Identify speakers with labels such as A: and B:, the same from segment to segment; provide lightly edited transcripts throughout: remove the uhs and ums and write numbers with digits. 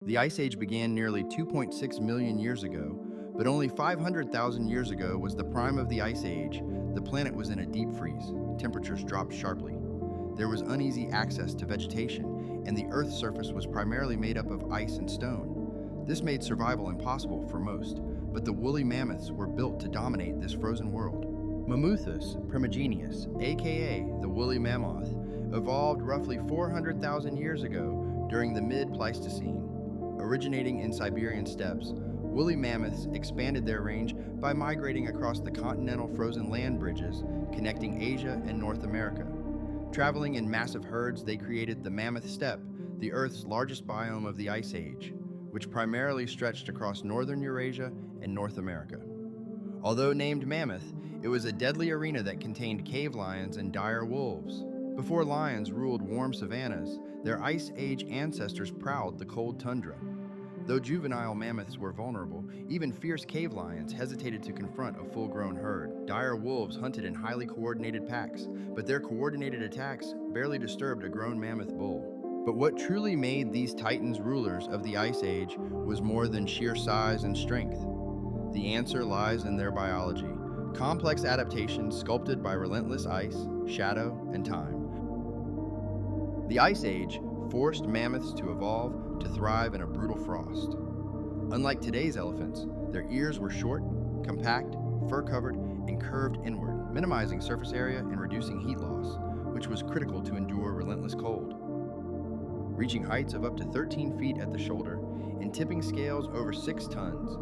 A: The Ice Age began nearly 2.6 million years ago, but only 500,000 years ago was the prime of the Ice Age. The planet was in a deep freeze. Temperatures dropped sharply. There was uneasy access to vegetation, and the Earth's surface was primarily made up of ice and stone. This made survival impossible for most, but the woolly mammoths were built to dominate this frozen world. Mammoths primigenius, aka the woolly mammoth, evolved roughly 400,000 years ago during the mid-Pleistocene. Originating in Siberian steppes, woolly mammoths expanded their range by migrating across the continental frozen land bridges connecting Asia and North America. Traveling in massive herds, they created the Mammoth Steppe, the Earth's largest biome of the Ice Age, which primarily stretched across northern Eurasia and North America. Although named Mammoth, it was a deadly arena that contained cave lions and dire wolves. Before lions ruled warm savannas, their Ice Age ancestors prowled the cold tundra. Though juvenile mammoths were vulnerable, even fierce cave lions hesitated to confront a full-grown herd. Dire wolves hunted in highly coordinated packs, but their coordinated attacks barely disturbed a grown mammoth bull. But what truly made these titans rulers of the Ice Age was more than sheer size and strength. The answer lies in their biology, complex adaptations sculpted by relentless ice, shadow, and time. The Ice Age forced mammoths to evolve to thrive in a brutal frost. Unlike today's elephants, their ears were short, compact, fur-covered, and curved inward, minimizing surface area and reducing heat loss, which was critical to endure relentless cold. Reaching heights of up to 13 feet at the shoulder and tipping scales over 6 tons,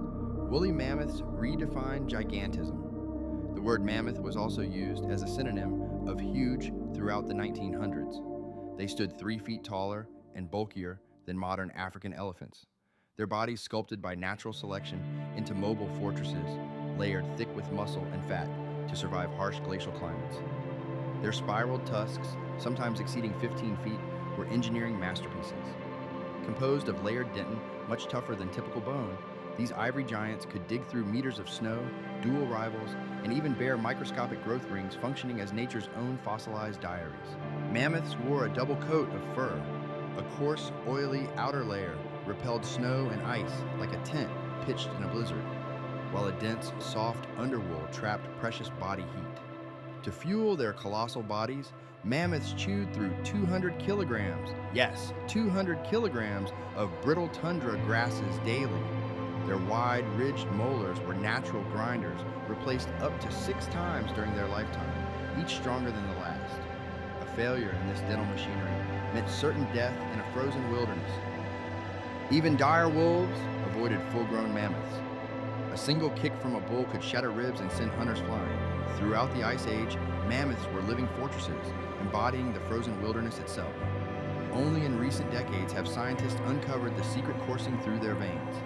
A: woolly mammoths redefined gigantism. The word mammoth was also used as a synonym of huge throughout the 1900s. They stood 3 feet taller and bulkier than modern African elephants, their bodies sculpted by natural selection into mobile fortresses, layered thick with muscle and fat to survive harsh glacial climates. Their spiraled tusks, sometimes exceeding 15 feet, were engineering masterpieces. Composed of layered dentin, much tougher than typical bone, these ivory giants could dig through meters of snow, dual rivals, and even bear microscopic growth rings functioning as nature's own fossilized diaries. Mammoths wore a double coat of fur. A coarse, oily outer layer repelled snow and ice like a tent pitched in a blizzard, while a dense, soft underwool trapped precious body heat. To fuel their colossal bodies, mammoths chewed through 200 kilograms, yes, 200 kilograms of brittle tundra grasses daily. Their wide, ridged molars were natural grinders, replaced up to 6 times during their lifetime, each stronger than the last. A failure in this dental machinery meant certain death in a frozen wilderness. Even dire wolves avoided full-grown mammoths. A single kick from a bull could shatter ribs and send hunters flying. Throughout the Ice Age, mammoths were living fortresses, embodying the frozen wilderness itself. Only in recent decades have scientists uncovered the secret coursing through their veins.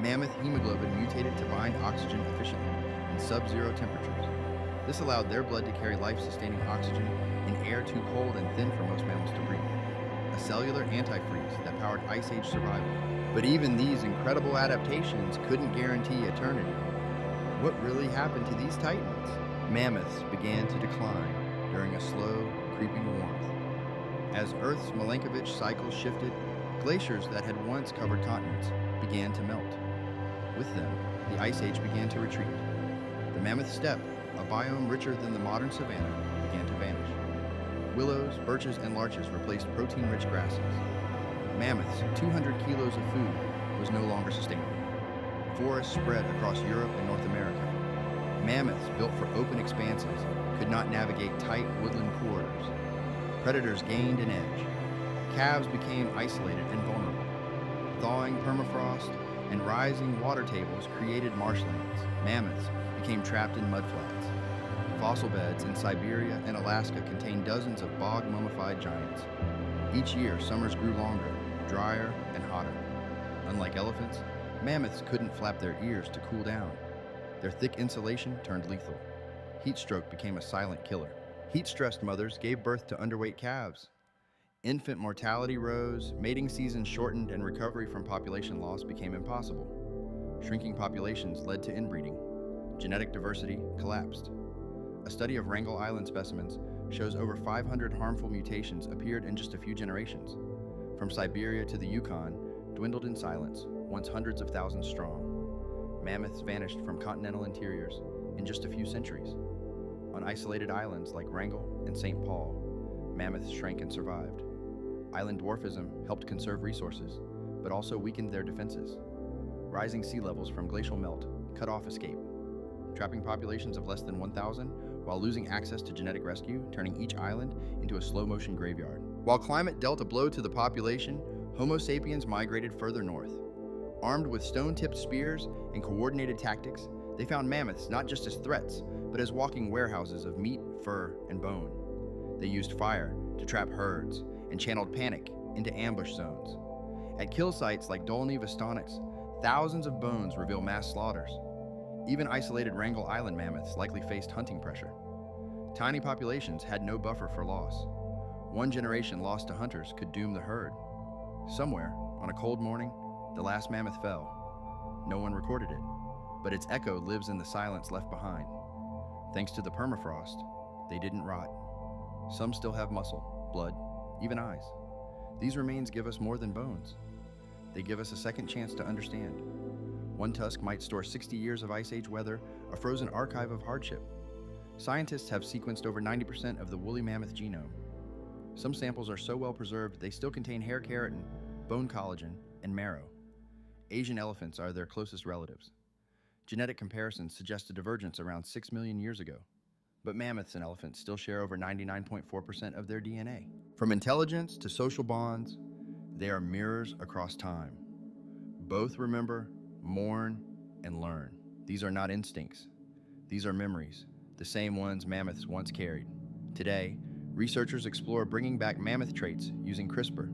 A: Mammoth hemoglobin mutated to bind oxygen efficiently in sub-zero temperatures. This allowed their blood to carry life-sustaining oxygen in air too cold and thin for most mammals to breathe. A cellular antifreeze that powered Ice Age survival. But even these incredible adaptations couldn't guarantee eternity. What really happened to these titans? Mammoths began to decline during a slow, creeping warmth. As Earth's Milankovitch cycle shifted, glaciers that had once covered continents began to melt. With them, the Ice Age began to retreat. The Mammoth Steppe, a biome richer than the modern savanna, began to vanish. Willows, birches, and larches replaced protein-rich grasses. Mammoths' 200 kilos of food was no longer sustainable. Forests spread across Europe and North America. Mammoths built for open expanses could not navigate tight woodland corridors. Predators gained an edge. Calves became isolated and vulnerable. Thawing permafrost and rising water tables created marshlands. Mammoths became trapped in mudflats. Fossil beds in Siberia and Alaska contain dozens of bog-mummified giants. Each year, summers grew longer, drier, and hotter. Unlike elephants, mammoths couldn't flap their ears to cool down. Their thick insulation turned lethal. Heat stroke became a silent killer. Heat-stressed mothers gave birth to underweight calves. Infant mortality rose, mating seasons shortened, and recovery from population loss became impossible. Shrinking populations led to inbreeding. Genetic diversity collapsed. A study of Wrangel Island specimens shows over 500 harmful mutations appeared in just a few generations. From Siberia to the Yukon, dwindled in silence, once hundreds of thousands strong. Mammoths vanished from continental interiors in just a few centuries. On isolated islands like Wrangel and St. Paul, mammoths shrank and survived. Island dwarfism helped conserve resources, but also weakened their defenses. Rising sea levels from glacial melt cut off escape, trapping populations of less than 1,000 while losing access to genetic rescue, turning each island into a slow-motion graveyard. While climate dealt a blow to the population, Homo sapiens migrated further north. Armed with stone-tipped spears and coordinated tactics, they found mammoths not just as threats, but as walking warehouses of meat, fur, and bone. They used fire to trap herds and channeled panic into ambush zones. At kill sites like Dolny Vistonyx, thousands of bones reveal mass slaughters. Even isolated Wrangel Island mammoths likely faced hunting pressure. Tiny populations had no buffer for loss. One generation lost to hunters could doom the herd. Somewhere, on a cold morning, the last mammoth fell. No one recorded it, but its echo lives in the silence left behind. Thanks to the permafrost, they didn't rot. Some still have muscle, blood, even eyes. These remains give us more than bones. They give us a second chance to understand. One tusk might store 60 years of Ice Age weather, a frozen archive of hardship. Scientists have sequenced over 90% of the woolly mammoth genome. Some samples are so well preserved they still contain hair keratin, bone collagen, and marrow. Asian elephants are their closest relatives. Genetic comparisons suggest a divergence around 6 million years ago. But mammoths and elephants still share over 99.4% of their DNA. From intelligence to social bonds, they are mirrors across time. Both remember, mourn, and learn. These are not instincts. These are memories, the same ones mammoths once carried. Today, researchers explore bringing back mammoth traits using CRISPR,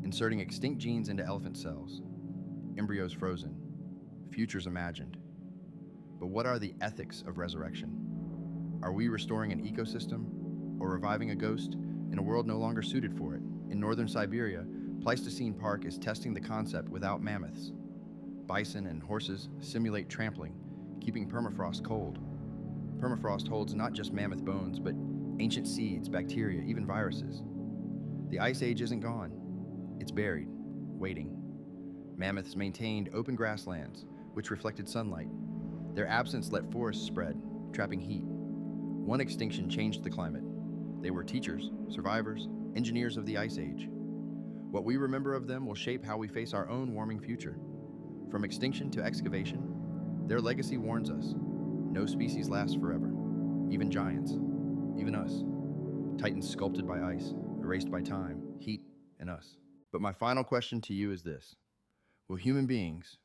A: inserting extinct genes into elephant cells, embryos frozen, futures imagined. But what are the ethics of resurrection? Are we restoring an ecosystem or reviving a ghost in a world no longer suited for it? In northern Siberia, Pleistocene Park is testing the concept without mammoths. Bison and horses simulate trampling, keeping permafrost cold. Permafrost holds not just mammoth bones, but ancient seeds, bacteria, even viruses. The Ice Age isn't gone. It's buried, waiting. Mammoths maintained open grasslands, which reflected sunlight. Their absence let forests spread, trapping heat. One extinction changed the climate. They were teachers, survivors, engineers of the Ice Age. What we remember of them will shape how we face our own warming future. From extinction to excavation, their legacy warns us. No species lasts forever. Even giants. Even us. Titans sculpted by ice, erased by time, heat, and us. But my final question to you is this. Will human beings,